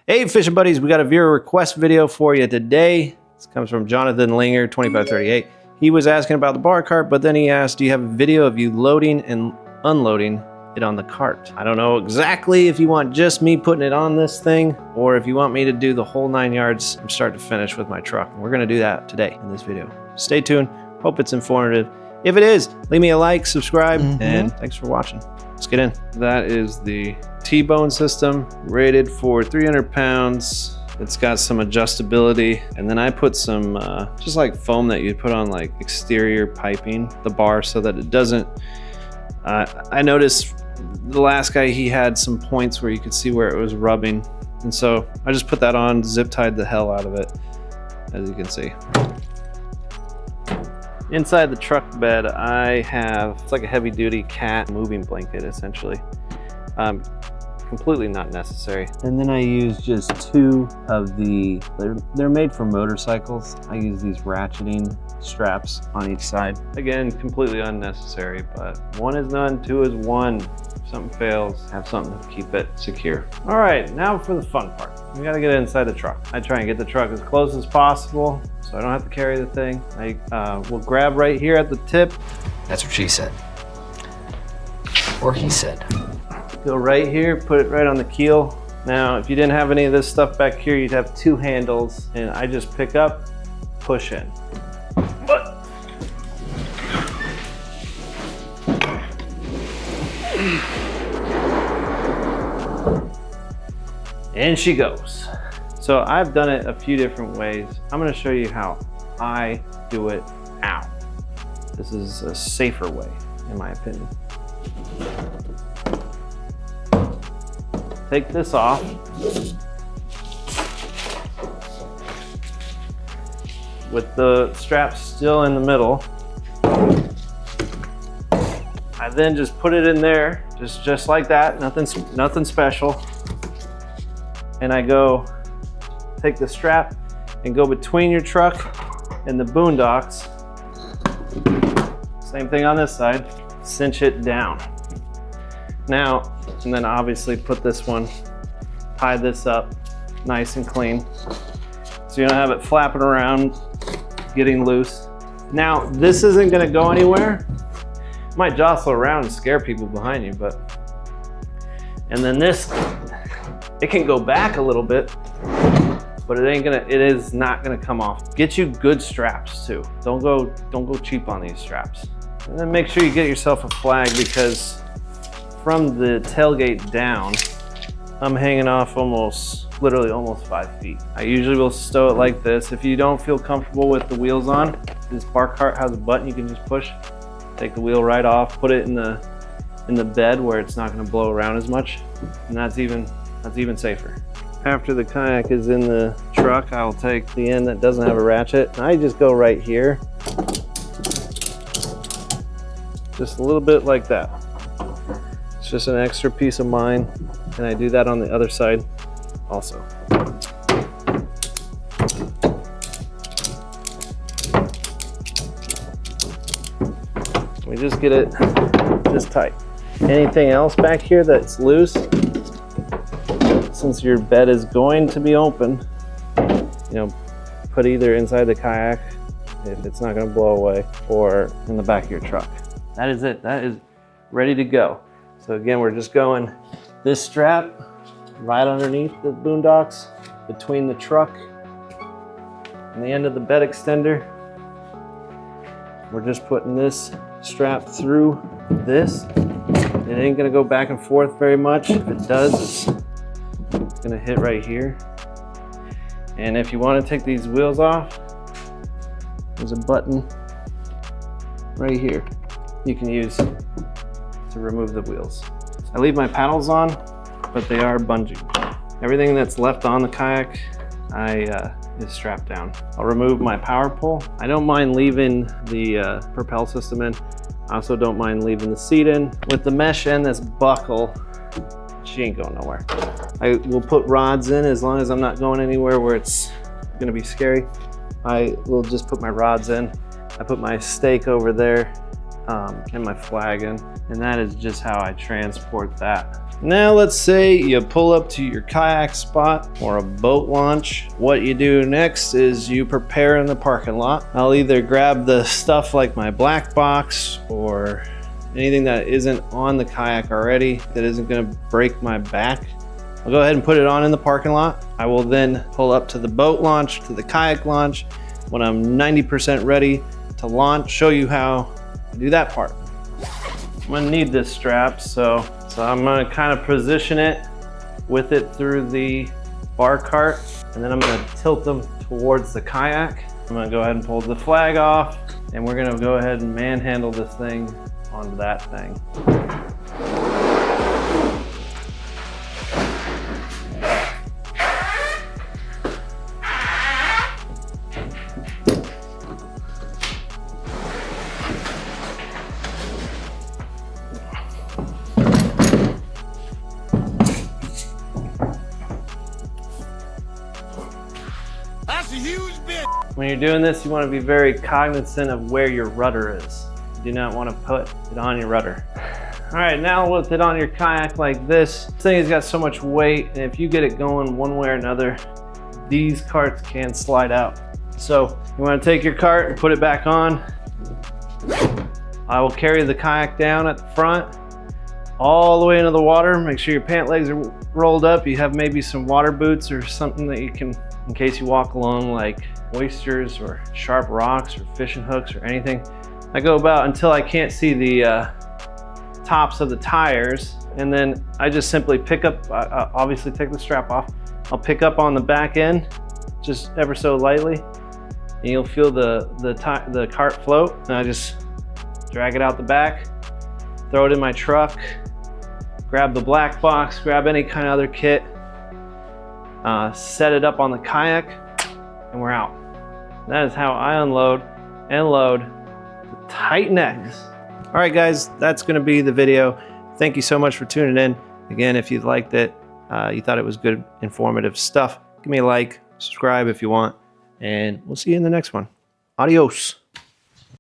Hey fishing buddies, we got a viewer request video for you today. This comes from Jonathan Linger, 2538. He was asking about the bar cart, but then he asked, do you have a video of you loading and unloading it on the cart? I don't know exactly if you want just me putting it on this thing or if you want me to do the whole 9 yards from start to finish with my truck. We're gonna do that today in this video. Stay tuned, hope it's informative. If it is, leave me a like, subscribe, and thanks for watching. Let's get in. That is the T-bone system, rated for 300 pounds. It's got some adjustability, and then I put some just like foam that you put on like exterior piping the bar so that it doesn't. I noticed the last guy, he had some points where you could see where it was rubbing, and so I just put that on, zip tied the hell out of it, as you can see. Inside the truck bed, I have, it's like a heavy duty cat moving blanket essentially. Completely not necessary. And then I use just two of the, they're made for motorcycles. I use these ratcheting straps on each side. Again, completely unnecessary, but one is none, two is one. If something fails, have something to keep it secure. All right, now for the fun part. We gotta get it inside the truck. I try and get the truck as close as possible so I don't have to carry the thing. I will grab right here at the tip. That's what she said. Or he said. Go right here, put it right on the keel. Now, if you didn't have any of this stuff back here, you'd have two handles, and I just pick up, push in. But and she goes. So I've done it a few different ways. I'm gonna show you how I do it now. This is a safer way, in my opinion. Take this off. With the strap still in the middle. I then just put it in there, just like that, nothing special. And I go take the strap and go between your truck and the boondocks. Same thing on this side, cinch it down. Now, and then obviously put this one, tie this up nice and clean so you don't have it flapping around, getting loose. Now, this isn't gonna go anywhere. It might jostle around and scare people behind you, and then this, it can go back a little bit, but it is not gonna come off. Get you good straps too. Don't go cheap on these straps. And then make sure you get yourself a flag, because from the tailgate down, I'm hanging off literally almost 5 feet. I usually will stow it like this. If you don't feel comfortable with the wheels on, this bar cart has a button you can just push, take the wheel right off, put it in the bed where it's not gonna blow around as much, and that's even safer. After the kayak is in the truck, I'll take the end that doesn't have a ratchet, and I just go right here, just a little bit like that. It's just an extra peace of mind, and I do that on the other side also. We just get it just tight. Anything else back here that's loose, since your bed is going to be open, put either inside the kayak if it's not going to blow away, or in the back of your truck. That is it. That is ready to go. So again, we're just going this strap right underneath the boondocks, between the truck and the end of the bed extender. We're just putting this strap through this. It ain't gonna go back and forth very much. If it does, it's gonna hit right here. And if you wanna take these wheels off, there's a button right here you can use to remove the wheels. I leave my paddles on, but they are bungee. Everything that's left on the kayak is strapped down. I'll remove my power pole. I don't mind leaving the propel system in. I also don't mind leaving the seat in. With the mesh and this buckle, she ain't going nowhere. I will put rods in as long as I'm not going anywhere where it's gonna be scary. I will just put my rods in. I put my stake over there and my flagon, and that is just how I transport that. Now let's say you pull up to your kayak spot or a boat launch. What you do next is you prepare in the parking lot. I'll either grab the stuff like my black box or anything that isn't on the kayak already that isn't going to break my back. I'll go ahead and put it on in the parking lot. I will then pull up to the boat launch, to the kayak launch. When I'm 90% ready to launch, show you how to do that part. I'm gonna need this strap, so I'm gonna kind of position it with it through the bar cart, and then I'm gonna tilt them towards the kayak. I'm gonna go ahead and pull the flag off, and we're gonna go ahead and manhandle this thing onto that thing. When you're doing this, you want to be very cognizant of where your rudder is. You do not want to put it on your rudder. All right, now with it on your kayak like this thing has got so much weight, and if you get it going one way or another, these carts can slide out. So you want to take your cart and put it back on. I will carry the kayak down at the front, all the way into the water. Make sure your pant legs are rolled up. You have maybe some water boots or something that you can, in case you walk along like oysters or sharp rocks or fishing hooks or anything. I go about until I can't see the tops of the tires, and then I just simply pick up, obviously take the strap off. I'll pick up on the back end just ever so lightly, and you'll feel the cart float, and I just drag it out the back, throw it in my truck, grab the black box, grab any kind of other kit, set it up on the kayak, and we're out. That is how I unload and load the tight necks. All right, guys, that's gonna be the video. Thank you so much for tuning in. Again, if you liked it, you thought it was good, informative stuff, give me a like, subscribe if you want, and we'll see you in the next one. Adios.